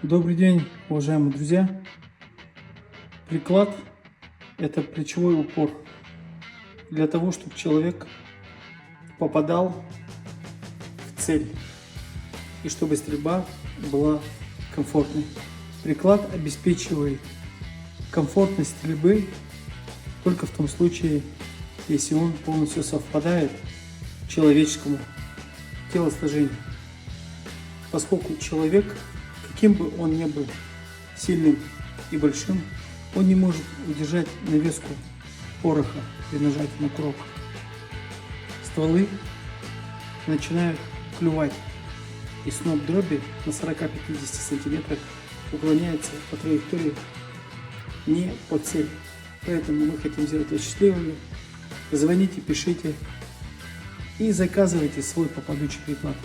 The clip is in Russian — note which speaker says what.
Speaker 1: Добрый день, уважаемые друзья. Приклад– это плечевой упор для того, чтобы человек попадал в цель и чтобы стрельба была комфортной. Приклад обеспечивает комфортность стрельбы только в том случае, если он полностью совпадает человеческому телосложению. Поскольку человек, каким бы он ни был сильным и большим, он не может удержать навеску пороха при нажатии на курок. Стволы начинают клювать, и сноп дроби на 40-50 сантиметрах уклоняется по траектории не по цели. Поэтому мы хотим сделать вас счастливыми. Звоните, пишите и заказывайте свой попадучий приклад.